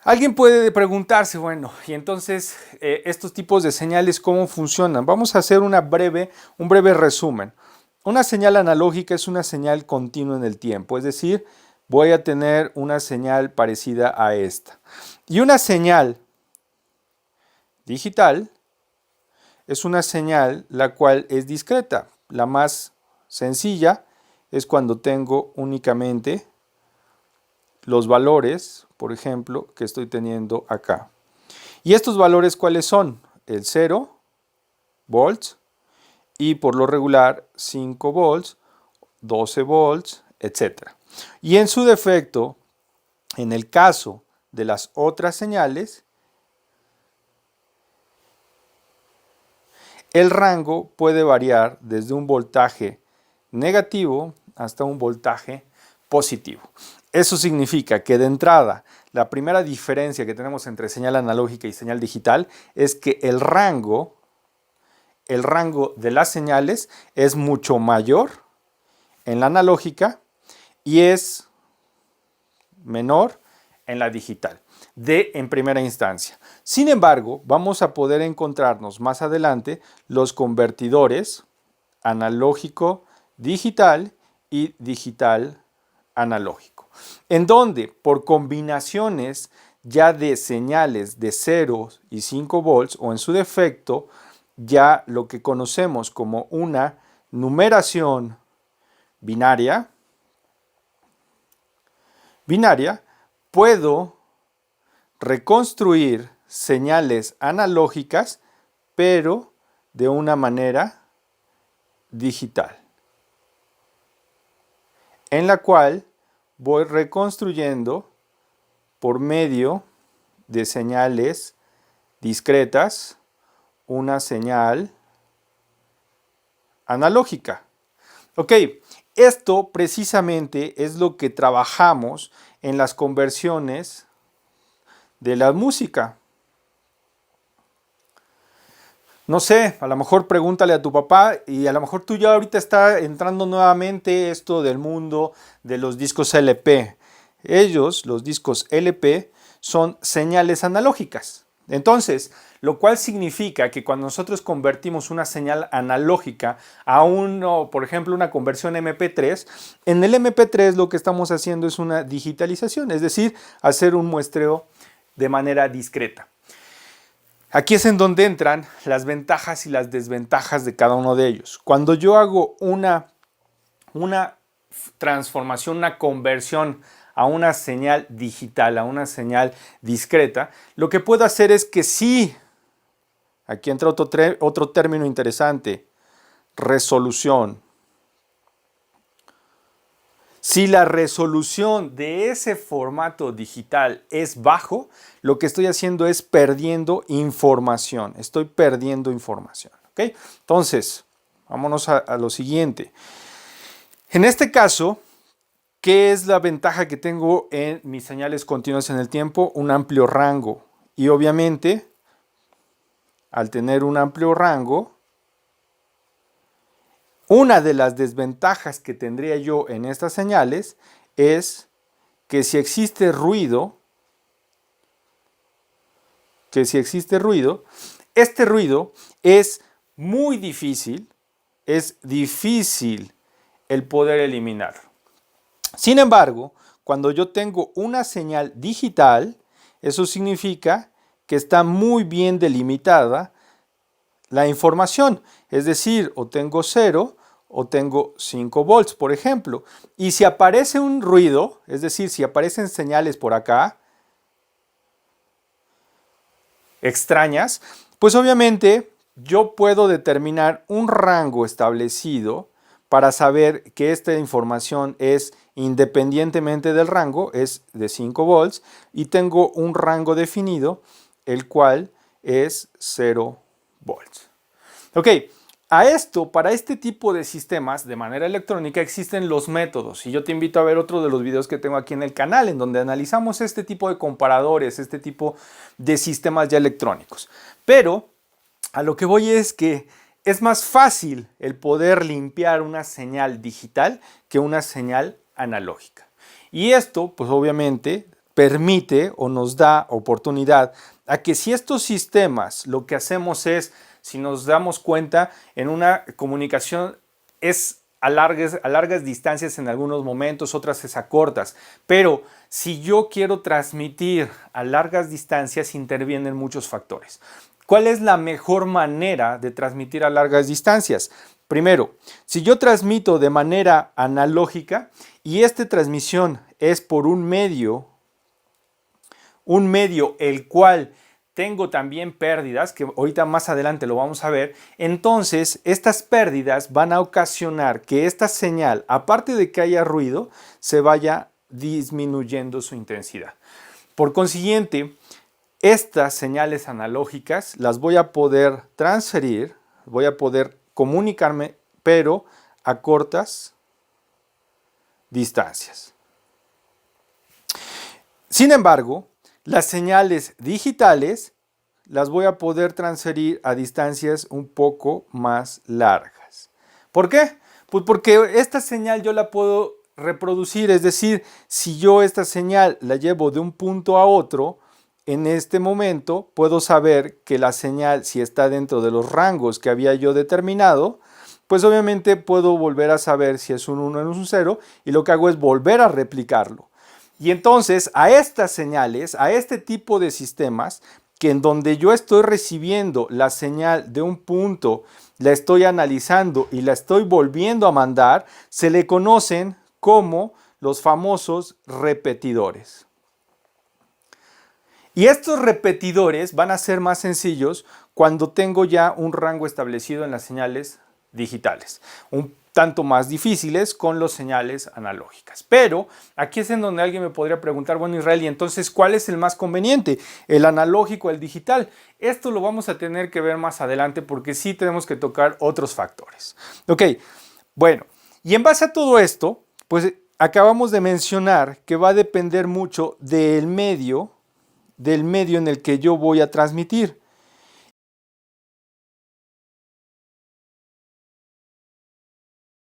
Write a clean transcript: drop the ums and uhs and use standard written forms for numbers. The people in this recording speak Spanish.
Alguien puede preguntarse, bueno, y entonces estos tipos de señales, ¿cómo funcionan? Vamos a hacer un breve resumen. Una señal analógica es una señal continua en el tiempo, es decir, voy a tener una señal parecida a esta. Y una señal digital es una señal la cual es discreta. La más sencilla es cuando tengo únicamente los valores, por ejemplo, que estoy teniendo acá. ¿Y estos valores cuáles son? El 0 volts y por lo regular 5 volts, 12 volts, etc. Y en su defecto, en el caso de las otras señales, el rango puede variar desde un voltaje negativo hasta un voltaje positivo. Eso significa que de entrada, la primera diferencia que tenemos entre señal analógica y señal digital es que el rango de las señales es mucho mayor en la analógica y es menor en la digital, en primera instancia. Sin embargo, vamos a poder encontrarnos más adelante los convertidores analógico digital y digital analógico, en donde por combinaciones ya de señales de 0 y 5 volts o en su defecto ya lo que conocemos como una numeración binaria, puedo reconstruir señales analógicas, pero de una manera digital, en la cual voy reconstruyendo por medio de señales discretas una señal analógica. Ok, esto precisamente es lo que trabajamos en las conversiones de la música. No sé, a lo mejor pregúntale a tu papá y a lo mejor tú ya ahorita está entrando nuevamente esto del mundo de los discos LP. Los discos LP, son señales analógicas. Entonces, lo cual significa que cuando nosotros convertimos una señal analógica a por ejemplo, una conversión MP3, en el MP3 lo que estamos haciendo es una digitalización, es decir, hacer un muestreo de manera discreta. Aquí es en donde entran las ventajas y las desventajas de cada uno de ellos. Cuando yo hago una transformación, una conversión a una señal digital, a una señal discreta, lo que puedo hacer es que sí, aquí entra otro término interesante, resolución. Si la resolución de ese formato digital es bajo, lo que estoy haciendo es perdiendo información. Estoy perdiendo información. ¿Okay? Entonces, vámonos a lo siguiente. En este caso, ¿qué es la ventaja que tengo en mis señales continuas en el tiempo? Un amplio rango. Y obviamente, al tener un amplio rango, una de las desventajas que tendría yo en estas señales es que si existe ruido, este ruido es muy difícil, es difícil el poder eliminar. Sin embargo, cuando yo tengo una señal digital, eso significa que está muy bien delimitada la información, es decir, o tengo 0 o tengo 5 volts, por ejemplo. Y si aparece un ruido, es decir, si aparecen señales por acá, extrañas, pues obviamente yo puedo determinar un rango establecido para saber que esta información es independientemente del rango, es de 5 volts, y tengo un rango definido, el cual es 0 volts. Ok, para este tipo de sistemas de manera electrónica existen los métodos y yo te invito a ver otro de los videos que tengo aquí en el canal en donde analizamos este tipo de comparadores, este tipo de sistemas ya electrónicos. Pero a lo que voy es que es más fácil el poder limpiar una señal digital que una señal analógica. Y esto, pues obviamente, permite o nos da oportunidad a que si estos sistemas lo que hacemos es, si nos damos cuenta, en una comunicación es a largas distancias en algunos momentos, otras es a cortas, pero si yo quiero transmitir a largas distancias intervienen muchos factores. ¿Cuál es la mejor manera de transmitir a largas distancias? Primero, si yo transmito de manera analógica y esta transmisión es por un medio el cual tengo también pérdidas, que ahorita más adelante lo vamos a ver, entonces estas pérdidas van a ocasionar que esta señal, aparte de que haya ruido, se vaya disminuyendo su intensidad. Por consiguiente, estas señales analógicas las voy a poder transferir, voy a poder comunicarme, pero a cortas distancias. Sin embargo, las señales digitales las voy a poder transferir a distancias un poco más largas. ¿Por qué? Pues porque esta señal yo la puedo reproducir, es decir, si yo esta señal la llevo de un punto a otro, en este momento puedo saber que la señal, si está dentro de los rangos que había yo determinado, pues obviamente puedo volver a saber si es un 1 o es un 0 y lo que hago es volver a replicarlo. Y entonces a estas señales, a este tipo de sistemas, que en donde yo estoy recibiendo la señal de un punto, la estoy analizando y la estoy volviendo a mandar, se le conocen como los famosos repetidores. Y estos repetidores van a ser más sencillos cuando tengo ya un rango establecido en las señales digitales. Un tanto más difíciles con las señales analógicas. Pero aquí es en donde alguien me podría preguntar, bueno, Israel, ¿y entonces cuál es el más conveniente? ¿El analógico o el digital? Esto lo vamos a tener que ver más adelante porque sí tenemos que tocar otros factores. Ok, bueno, y en base a todo esto, pues acabamos de mencionar que va a depender mucho del medio en el que yo voy a transmitir.